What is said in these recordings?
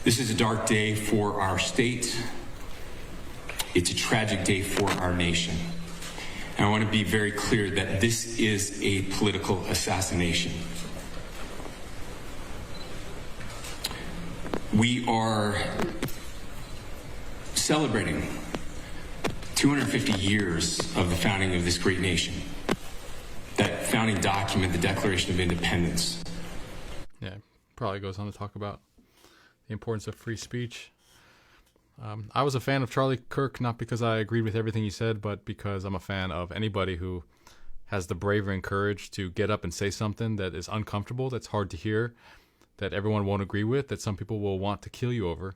This is a dark day for our state. It's a tragic day for our nation. And I want to be very clear that this is a political assassination. We are celebrating 250 years of the founding of this great nation. That founding document, the Declaration of Independence. Yeah, probably goes on to talk about the importance of free speech. I was a fan of Charlie Kirk, not because I agreed with everything he said, but because I'm a fan of anybody who has the bravery and courage to get up and say something that is uncomfortable, that's hard to hear, that everyone won't agree with, that some people will want to kill you over.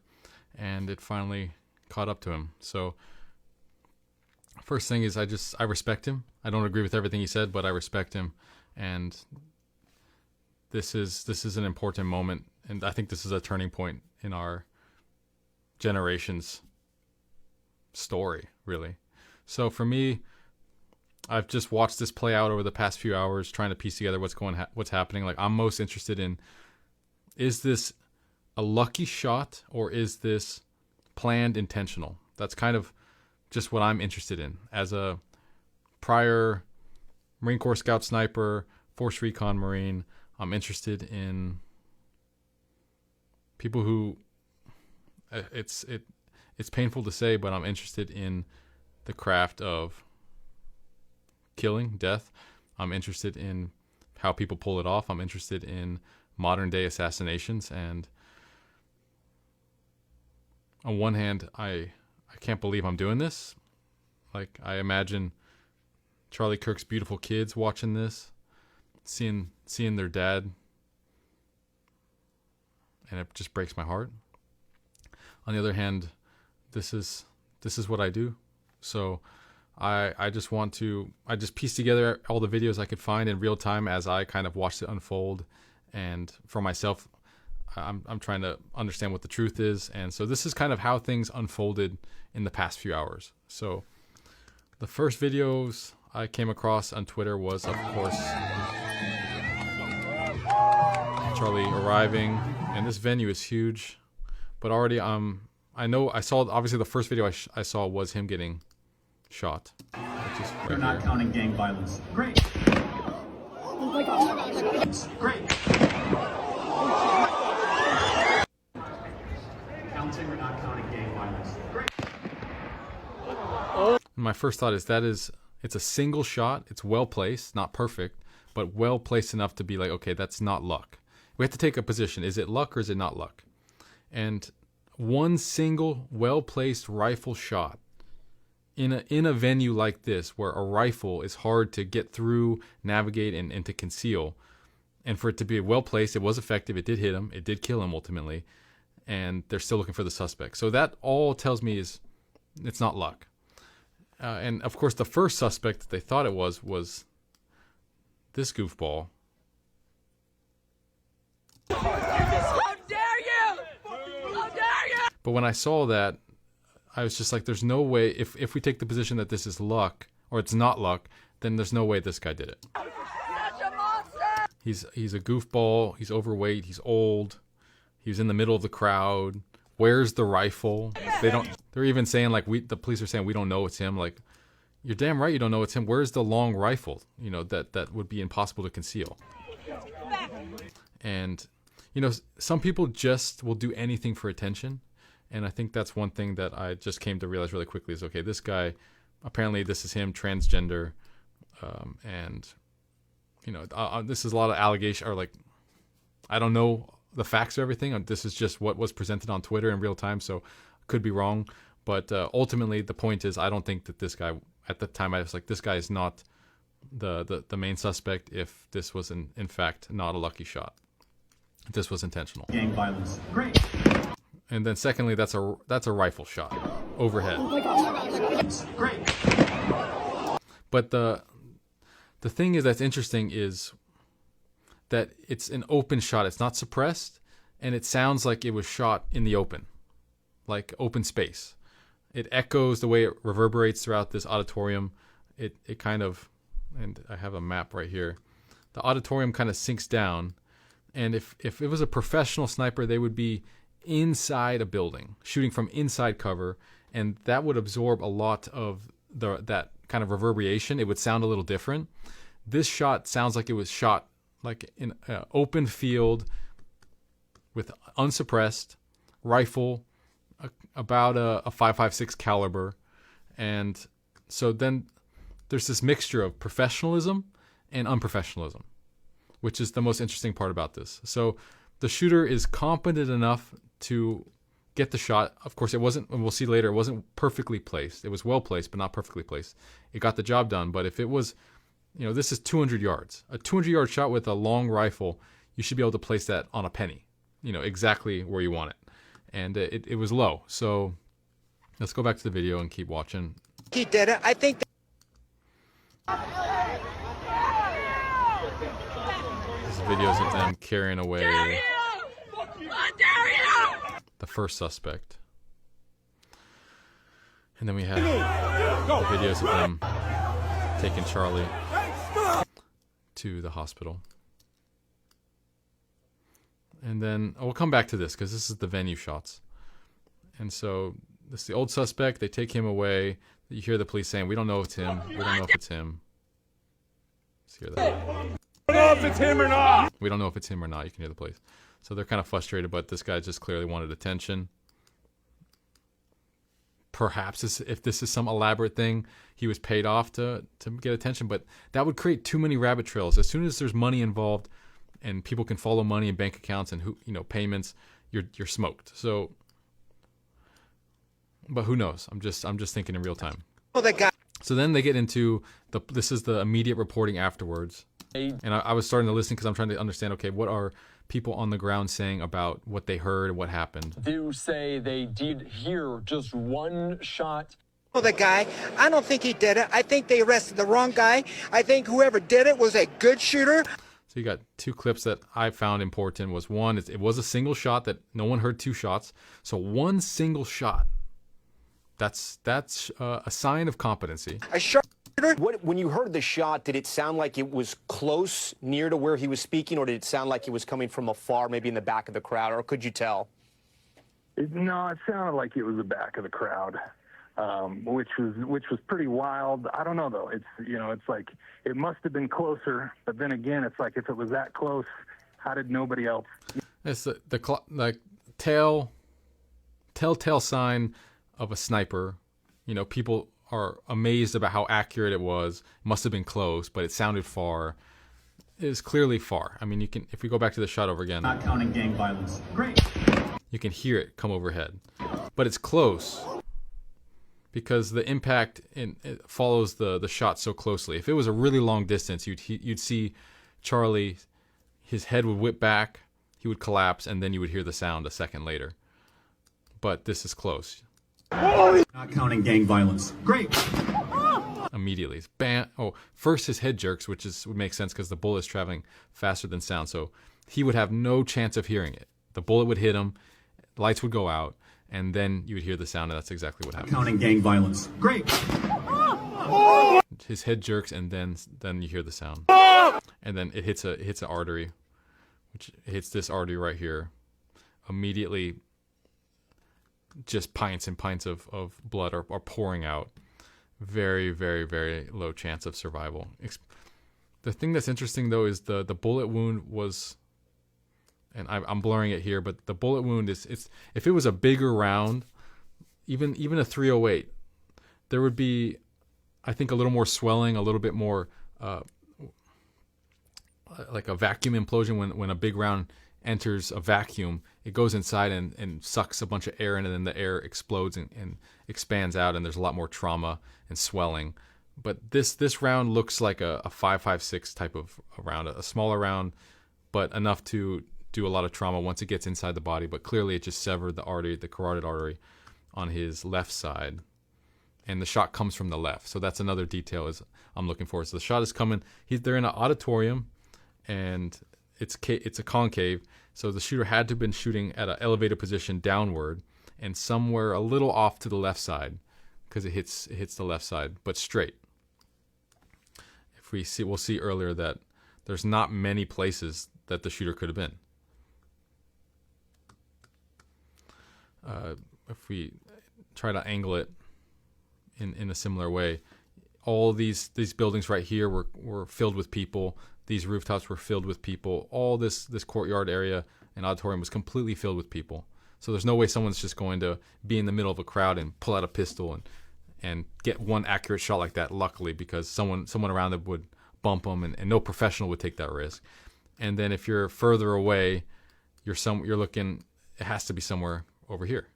And it finally caught up to him. So first thing is I respect him. I don't agree with everything he said, but I respect him. And this is an important moment. And I think this is a turning point in our generation's story, really. So for me, I've just watched this play out over the past few hours, trying to piece together what's happening. Like, I'm most interested in, is this a lucky shot or is this planned, intentional? That's kind of just what I'm interested in. As a prior Marine Corps Scout Sniper, Force Recon Marine, I'm interested in people who, it's painful to say, but I'm interested in the craft of killing, death. I'm interested in how people pull it off. I'm interested in modern day assassinations. And on one hand, I can't believe I'm doing this. Like, I imagine Charlie Kirk's beautiful kids watching this, seeing their dad, and it just breaks my heart. On the other hand, this is what I do. So I just pieced together all the videos I could find in real time as I kind of watched it unfold. And for myself, I'm trying to understand what the truth is. And so this is kind of how things unfolded in the past few hours. So the first videos I came across on Twitter was, of course, Charlie arriving. And this venue is huge. But already, I saw, obviously the first video I saw was him getting shot. Right. You're not counting gang violence. Great. Oh my gosh. Great. Counting or not counting gang violence. Great. My first thought is it's a single shot. It's well placed, not perfect, but well placed enough to be like, okay, that's not luck. We have to take a position. Is it luck or is it not luck? And one single well-placed rifle shot in a venue like this, where a rifle is hard to get through, navigate, and to conceal, and for it to be well-placed, it was effective, it did hit him, it did kill him ultimately, and they're still looking for the suspect. So that all tells me is it's not luck. And of course, the first suspect that they thought it was this goofball. But when I saw that, I was just like, there's no way, if we take the position that this is luck, or it's not luck, then there's no way this guy did it. He's a goofball, he's overweight, he's old, he's in the middle of the crowd. Where's the rifle? They're even saying, like, the police are saying, we don't know it's him. Like, you're damn right you don't know it's him. Where's the long rifle? You know, that would be impossible to conceal. And, you know, some people just will do anything for attention. And I think that's one thing that I just came to realize really quickly is, okay, this guy, apparently this is him, transgender, and, you know, this is a lot of allegation, or like, I don't know the facts of everything. This is just what was presented on Twitter in real time, so could be wrong. But ultimately, the point is, I don't think that this guy, at the time, I was like, this guy is not the main suspect if this was, in fact, not a lucky shot. If this was intentional. Gang violence. Great. And then secondly, that's a rifle shot overhead. Oh my gosh. Great. But the thing is that's interesting is that it's an open shot. It's not suppressed, and it sounds like it was shot in the open, like open space. It echoes the way it reverberates throughout this auditorium. It kind of, and I have a map right here. The auditorium kind of sinks down, and if it was a professional sniper, they would be inside a building, shooting from inside cover, and that would absorb a lot of that kind of reverberation. It would sound a little different. This shot sounds like it was shot like in an open field with unsuppressed rifle, about a .556 caliber, and so then there's this mixture of professionalism and unprofessionalism, which is the most interesting part about this. So the shooter is competent enough to get the shot. Of course, it wasn't, and we'll see later, it wasn't perfectly placed. It was well placed, but not perfectly placed. It got the job done, but if it was, this is 200 yards. A 200-yard shot with a long rifle, you should be able to place that on a penny, exactly where you want it. And it was low. So let's go back to the video and keep watching. He did it. I think. This videos of them carrying away the first suspect. And then we have the videos of them taking Charlie to the hospital. And then we'll come back to this because this is the venue shots. And so this is the old suspect. They take him away. You hear the police saying, "We don't know if it's him. We don't know if it's him." Let's hear that. We don't know if it's him or not. We don't know if it's him or not. You can hear the police. So they're kind of frustrated, but this guy just clearly wanted attention. Perhaps if this is some elaborate thing, he was paid off to get attention, but that would create too many rabbit trails. As soon as there's money involved and people can follow money in bank accounts and payments, you're smoked. So, but who knows? I'm just thinking in real time. So then they get into this is the immediate reporting afterwards. And I was starting to listen because I'm trying to understand, okay, what are people on the ground saying about what they heard, what happened? They say they did hear just one shot. The guy, I don't think he did it. I think they arrested the wrong guy. I think whoever did it was a good shooter. So you got two clips that I found important. Was one, it was a single shot that no one heard two shots. So one single shot. That's a sign of competency. A shot. When you heard the shot, did it sound like it was close, near to where he was speaking, or did it sound like it was coming from afar, maybe in the back of the crowd, or could you tell? No, it sounded like it was the back of the crowd, which was pretty wild. I don't know though. It's like it must have been closer, but then again, it's like if it was that close, how did nobody else? It's the telltale sign of a sniper. People are amazed about how accurate it was. It must have been close, but it sounded far. It is clearly far. I mean, you can, if we go back to the shot over again. Not counting gang violence. Great. You can hear it come overhead, but it's close because the impact it follows the shot so closely. If it was a really long distance, you'd see Charlie, his head would whip back, he would collapse, and then you would hear the sound a second later. But this is close. Not counting gang violence. Great. Immediately, it's bam. Oh, first his head jerks, would make sense because the bullet is traveling faster than sound, so he would have no chance of hearing it. The bullet would hit him, lights would go out, and then you would hear the sound, and that's exactly what happened. Counting gang violence. Great. His head jerks, and then you hear the sound, and then it hits an artery, which hits this artery right here. Immediately, just pints and pints of blood are pouring out. Very, very, very low chance of survival. The thing that's interesting though is the bullet wound was, and I'm blurring it here, but the bullet wound is if it was a bigger round, even a .308, there would be, I think, a little more swelling, a little bit more like a vacuum implosion when a big round enters a vacuum. It goes inside and sucks a bunch of air in, and then the air explodes and expands out, and there's a lot more trauma and swelling. But this round looks like a .556 type of round, a smaller round, but enough to do a lot of trauma once it gets inside the body. But clearly it just severed the carotid artery on his left side, and the shot comes from the left. So that's another detail I'm looking for. So the shot is coming. They're in an auditorium, and it's a concave. So the shooter had to have been shooting at an elevated position downward and somewhere a little off to the left side because it hits the left side, but straight. We'll see earlier that there's not many places that the shooter could have been. if we try to angle it in a similar way, all these buildings right here were filled with people. These rooftops were filled with people. All this courtyard area and auditorium was completely filled with people. So there's no way someone's just going to be in the middle of a crowd and pull out a pistol and get one accurate shot like that, luckily, because someone around them would bump them, and no professional would take that risk. And then if you're further away, you're looking, it has to be somewhere over here.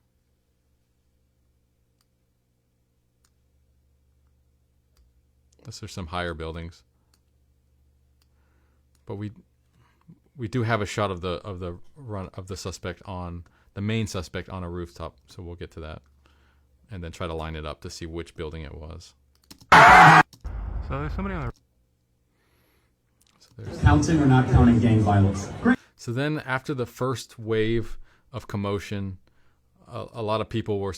Unless there's some higher buildings. But we do have a shot of the suspect on the main suspect on a rooftop, so we'll get to that. And then try to line it up to see which building it was. So there's somebody on the... Counting or not counting gang violence? Great. So then after the first wave of commotion, a lot of people were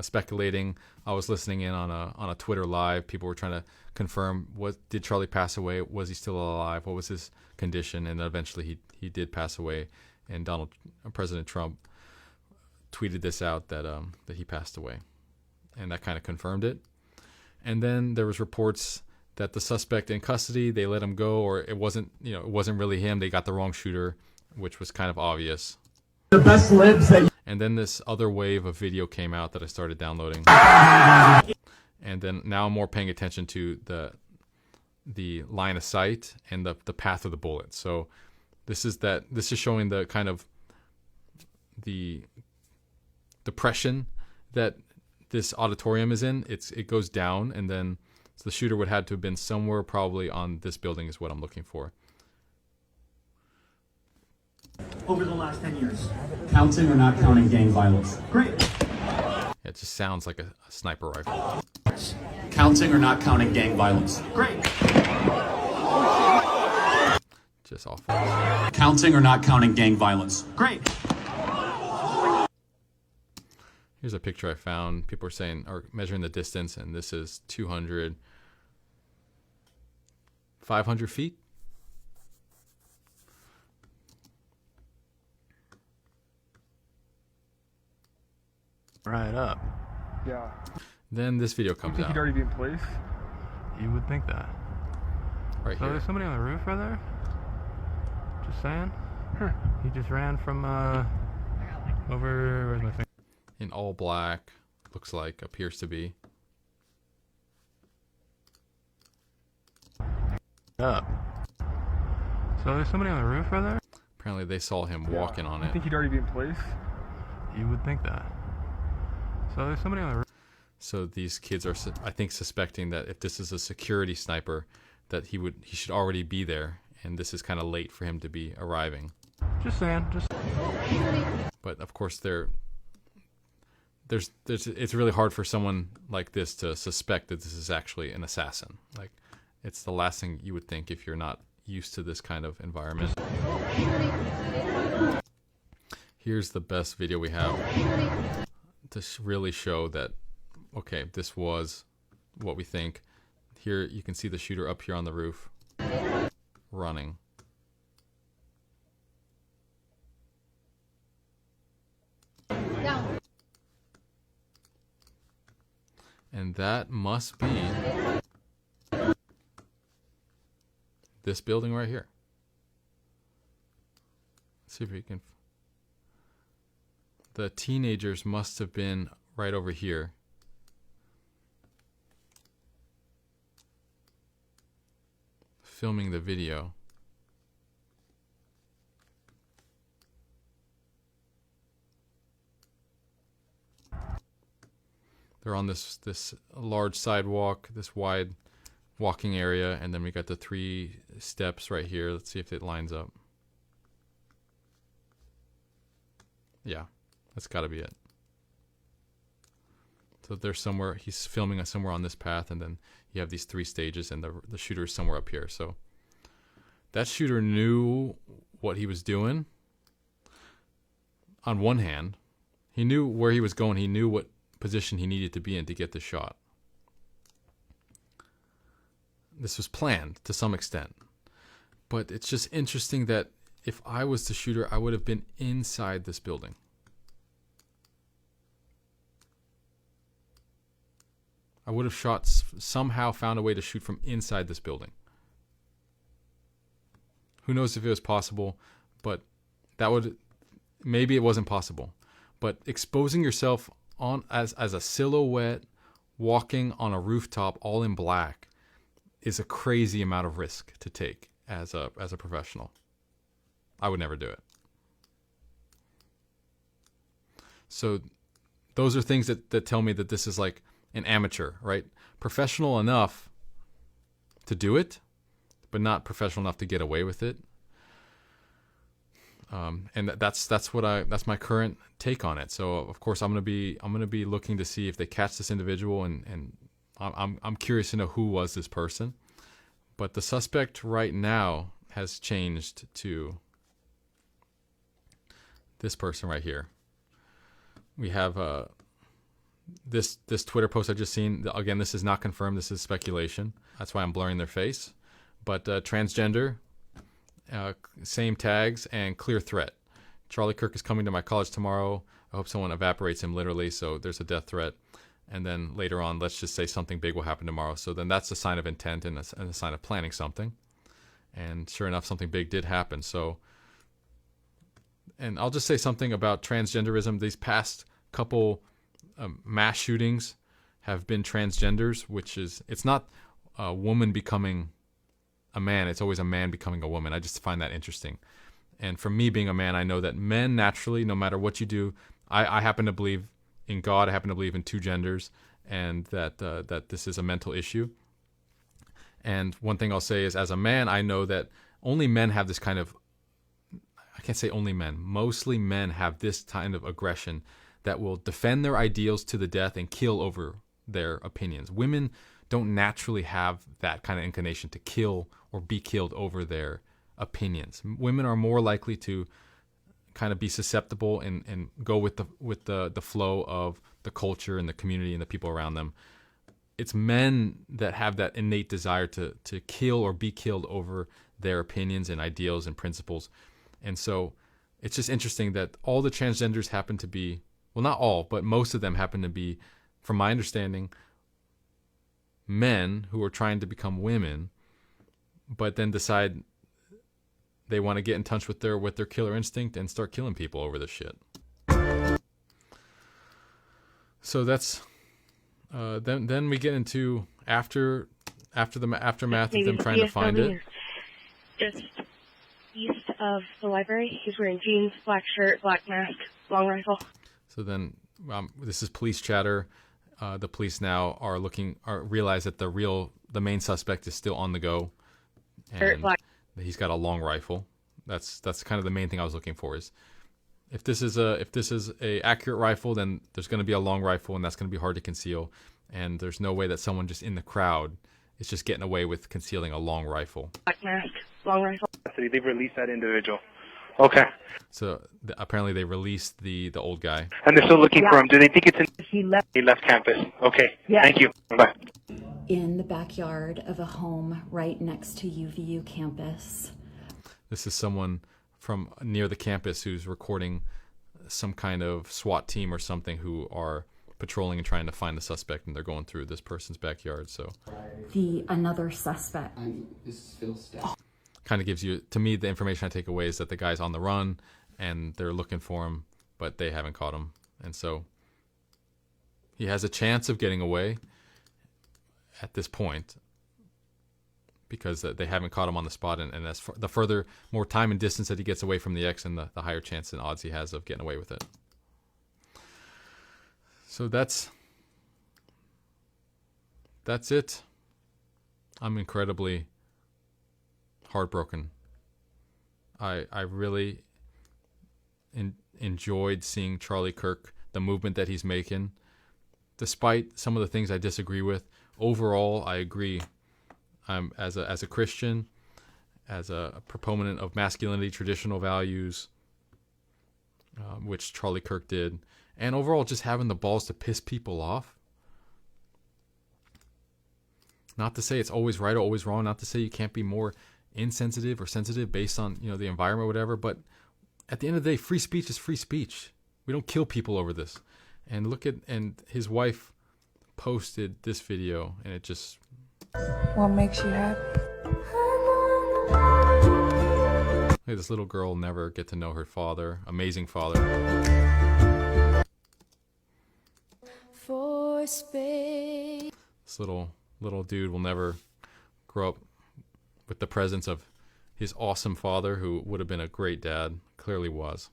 speculating. I was listening in on a Twitter live. People were trying to confirm, did Charlie pass away? Was he still alive? What was his condition? And eventually he did pass away. And President Trump tweeted this out that he passed away, and that kind of confirmed it. And then there was reports that the suspect in custody, they let him go, or it wasn't really him. They got the wrong shooter, which was kind of obvious. The best libs that. And then this other wave of video came out that I started downloading, and then now I'm more paying attention to the line of sight and the path of the bullet. So this is showing the kind of the depression that this auditorium is in. It goes down, and then so the shooter would have to have been somewhere probably on this building is what I'm looking for. Over the last 10 years. Counting or not counting gang violence? Great. Yeah, it just sounds like a sniper rifle. Counting or not counting gang violence? Great. Just off. Counting or not counting gang violence? Great. Here's a picture I found. People are saying, or measuring the distance, and this is 500 feet. right up. Yeah. Then this video comes You think out. he'd already be in place? You would think that. Right So here. there's somebody on the roof right there? Just saying. He just ran from over, where's my finger? In all black, looks like, appears to be. Up. So there's somebody on the roof right there? Apparently they saw him walking on You it. think he'd already be in place? You would think that. So there's somebody on the roof. So these kids are, I think, suspecting that if this is a security sniper, that he should already be there, and this is kind of late for him to be arriving. Just saying. But of course, it's really hard for someone like this to suspect that this is actually an assassin. Like, it's the last thing you would think if you're not used to this kind of environment. Here's the best video we have to really show that, okay, this was what we think. Here you can see the shooter up here on the roof running. And that must be this building right here. Let's see if we can. The teenagers must have been right over here. Filming the video. They're on this large sidewalk, this wide walking area, and then we got the 3 steps right here. Let's see if it lines up. Yeah, that's got to be it. So there's somewhere, he's filming us somewhere on this path, and then you have these 3 stages, and the shooter is somewhere up here. So that shooter knew what he was doing. On one hand, he knew where he was going. He knew what position he needed to be in to get the shot. This was planned to some extent. But it's just interesting that if I was the shooter, I would have been inside this building. I would have somehow found a way to shoot from inside this building. Who knows if it was possible, but maybe it wasn't possible. But exposing yourself as a silhouette walking on a rooftop all in black is a crazy amount of risk to take as a professional. I would never do it. So those are things that tell me that this is like an amateur, right? Professional enough to do it, but not professional enough to get away with it. And that's my current take on it. So of course I'm gonna be looking to see if they catch this individual, and I'm curious to know who was this person. But the suspect right now has changed to this person right here. We have this Twitter post I just seen. Again, this is not confirmed. This is speculation. That's why I'm blurring their face. But transgender, same tags, and clear threat. Charlie Kirk is coming to my college tomorrow. I hope someone evaporates him literally, so there's a death threat. And then later on, let's just say something big will happen tomorrow. So then that's a sign of intent and a sign of planning something. And sure enough, something big did happen. So, and I'll just say something about transgenderism. These past couple mass shootings have been transgenders, which is, it's not a woman becoming a man. It's always a man becoming a woman. I just find that interesting. And for me being a man, I know that men naturally, no matter what you do, I happen to believe in God. I happen to believe in two genders, and that this is a mental issue. And one thing I'll say is, as a man, I know that only men have this kind of, I can't say only men, mostly men have this kind of aggression that will defend their ideals to the death and kill over their opinions. Women don't naturally have that kind of inclination to kill or be killed over their opinions. Women are more likely to kind of be susceptible and go with the flow of the culture and the community and the people around them. It's men that have that innate desire to kill or be killed over their opinions and ideals and principles. And so it's just interesting that all the transgenders happen to be, well, not all, but most of them happen to be, from my understanding, men who are trying to become women, but then decide they want to get in touch with their killer instinct and start killing people over this shit. So that's then we get into after the aftermath of them trying to find it. Just east of the library. He's wearing jeans, black shirt, black mask, long rifle. So then this is police chatter. The police now realize that the main suspect is still on the go, and he's got a long rifle. That's kind of the main thing I was looking for. Is if this is a accurate rifle, then there's going to be a long rifle, and that's going to be hard to conceal. And there's no way that someone just in the crowd is just getting away with concealing a long rifle. Black mask, long rifle. They've released that individual. Okay. So apparently they released the old guy. And they're still looking for him. Do they think he left campus? Okay. Yeah. Thank you. Bye. In the backyard of a home right next to UVU campus. This is someone from near the campus who's recording some kind of SWAT team or something who are patrolling and trying to find the suspect, and they're going through this person's backyard. So another suspect. This is Phil's staff. Kind of gives you, to me, the information I take away is that the guy's on the run and they're looking for him, but they haven't caught him. And so he has a chance of getting away at this point because they haven't caught him on the spot. And as the more time and distance that he gets away from the X, and the higher chance and odds he has of getting away with it. So that's it. I'm incredibly heartbroken. I really enjoyed seeing Charlie Kirk, the movement that he's making, despite some of the things I disagree with. Overall, I agree. As a Christian, as a proponent of masculinity, traditional values, which Charlie Kirk did, and overall just having the balls to piss people off. Not to say it's always right or always wrong. Not to say you can't be more insensitive or sensitive based on the environment or whatever. But at the end of the day, free speech is free speech. We don't kill people over this. And and his wife posted this video, and it just... What makes you happy? Hey, this little girl will never get to know her father. Amazing father. For space. This little dude will never grow up with the presence of his awesome father, who would have been a great dad. Clearly was.